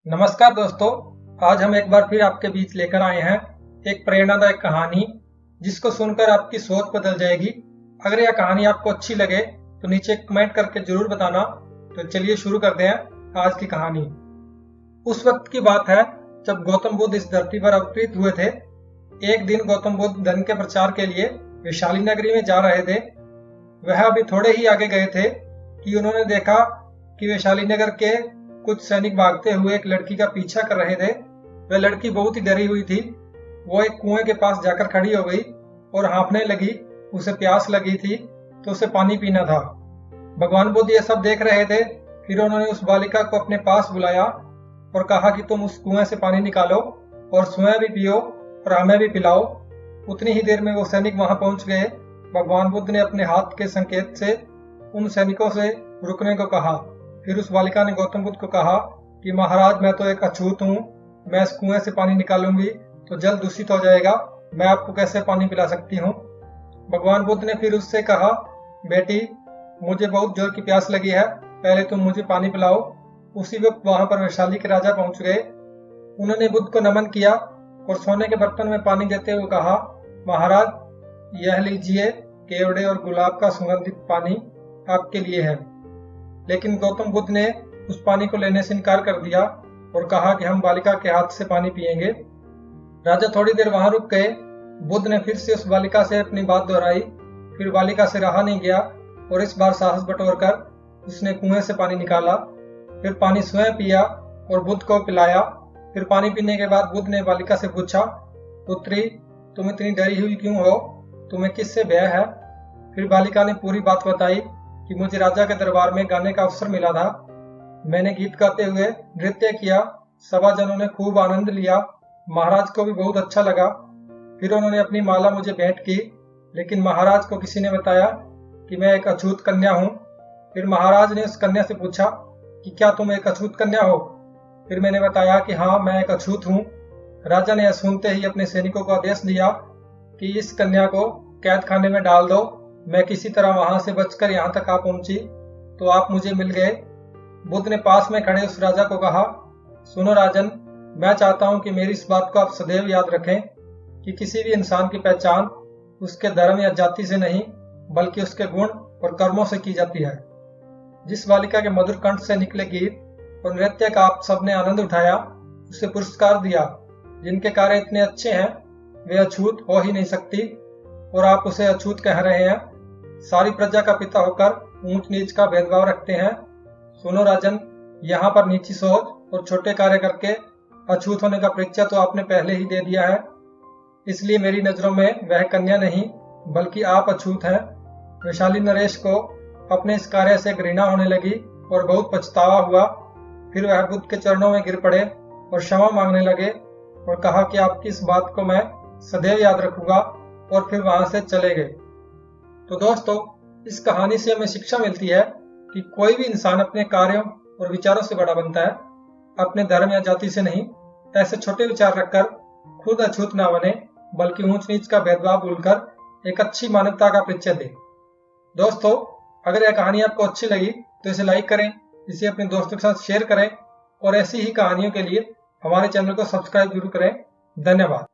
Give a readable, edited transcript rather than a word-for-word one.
नमस्कार दोस्तों, आज हम एक बार फिर आपके बीच लेकर आए हैं एक प्रेरणादायक कहानी जिसको सुनकर आपकी सोच बदल जाएगी। अगर यह कहानी आपको अच्छी लगे तो नीचे कमेंट करके जरूर बताना। तो चलिए शुरू करते हैं आज की कहानी। उस वक्त की बात है जब गौतम बुद्ध इस धरती पर अवतरित हुए थे। एक दिन गौतम बुद्ध धन के प्रचार के लिए वैशाली नगरी में जा रहे थे। वह अभी थोड़े ही आगे गए थे कि उन्होंने देखा कि वैशाली नगर के कुछ सैनिक भागते हुए एक लड़की का पीछा कर रहे थे। वह लड़की बहुत ही डरी हुई थी। वो एक कुएं के पास जाकर खड़ी हो गई और हाँफने लगी। उसे प्यास लगी थी तो उसे पानी पीना था। भगवान बुद्ध ये सब देख रहे थे। फिर उन्होंने उस बालिका को अपने पास बुलाया और कहा कि तुम उस कुएं से पानी निकालो और स्वयं भी पियो और हमें भी पिलाओ। उतनी ही देर में वो सैनिक वहां पहुंच गए। भगवान बुद्ध ने अपने हाथ के संकेत से उन सैनिकों से रुकने को कहा। फिर उस बालिका ने गौतम बुद्ध को कहा कि महाराज, मैं तो एक अछूत हूँ। मैं इस कुएं से पानी निकालूंगी तो जल दूषित हो जाएगा। मैं आपको कैसे पानी पिला सकती हूँ। भगवान बुद्ध ने फिर उससे कहा, बेटी, मुझे बहुत जोर की प्यास लगी है, पहले तुम मुझे पानी पिलाओ। उसी वक्त वहां पर वैशाली के राजा पहुंच गए। उन्होंने बुद्ध को नमन किया और सोने के बर्तन में पानी देते हुए कहा, महाराज, यह लीजिए, केवड़े और गुलाब का सुगंधित पानी आपके लिए है। लेकिन गौतम बुद्ध ने उस पानी को लेने से इनकार कर दिया और कहा कि हम बालिका के हाथ से पानी पिएंगे। राजा थोड़ी देर वहां रुक गए। बुद्ध ने फिर से उस बालिका से अपनी बात दोहराई। फिर बालिका से रहा नहीं गया और इस बार साहस बटोरकर उसने कुएं से पानी निकाला। फिर पानी स्वयं पिया और बुद्ध को पिलाया। फिर पानी पीने के बाद बुद्ध ने बालिका से पूछा, पुत्री, तुम इतनी डरी हुई क्यों हो? तुम्हें किससे भय है? फिर बालिका ने पूरी बात बताई कि मुझे राजा के दरबार में गाने का अवसर मिला था। मैंने गीत गाते हुए नृत्य किया। सभाजनों ने खूब आनंद लिया। महाराज को भी बहुत अच्छा लगा। फिर उन्होंने अपनी माला मुझे भेंट की। लेकिन महाराज को किसी ने बताया कि मैं एक अछूत कन्या हूँ। फिर महाराज ने उस कन्या से पूछा कि क्या तुम एक अछूत कन्या हो? फिर मैंने बताया कि हाँ, मैं एक अछूत हूँ। राजा ने यह सुनते ही अपने सैनिकों को आदेश दिया कि इस कन्या को कैद खाने में डाल दो। मैं किसी तरह वहां से बचकर यहाँ तक आ पहुंची तो आप मुझे मिल गए। बुद्ध ने पास में खड़े उस राजा को कहा, सुनो राजन, मैं चाहता हूं कि मेरी इस बात को आप सदैव याद रखें कि किसी भी इंसान की पहचान उसके धर्म या जाति से नहीं बल्कि उसके गुण और कर्मों से की जाती है। जिस बालिका के मधुर कंठ से निकले गीत और नृत्य का आप सबने आनंद उठाया, उसे पुरस्कार दिया। जिनके कार्य इतने अच्छे हैं वे अछूत हो ही नहीं सकती और आप उसे अछूत कह रहे हैं। सारी प्रजा का पिता होकर ऊंच नीच का भेदभाव रखते हैं। सुनो राजन, यहाँ पर नीची सोच और छोटे कार्य करके अछूत होने का परिचय तो आपने पहले ही दे दिया है। इसलिए मेरी नजरों में वह कन्या नहीं बल्कि आप अछूत हैं। वैशाली नरेश को अपने इस कार्य से घृणा होने लगी और बहुत पछतावा हुआ। फिर वह बुद्ध के चरणों में गिर पड़े और क्षमा मांगने लगे और कहा कि आपकी इस बात को मैं सदैव याद रखूंगा, और फिर वहां से चले गए। तो दोस्तों, इस कहानी से हमें शिक्षा मिलती है कि कोई भी इंसान अपने कार्यों और विचारों से बड़ा बनता है, अपने धर्म या जाति से नहीं। ऐसे छोटे विचार रखकर खुद अछूत ना बने बल्कि ऊंच नीच का भेदभाव भूलकर एक अच्छी मानवता का परिचय दे। दोस्तों, अगर यह कहानी आपको अच्छी लगी तो इसे लाइक करें, इसे अपने दोस्तों के साथ शेयर करें और ऐसी ही कहानियों के लिए हमारे चैनल को सब्सक्राइब जरूर करें। धन्यवाद।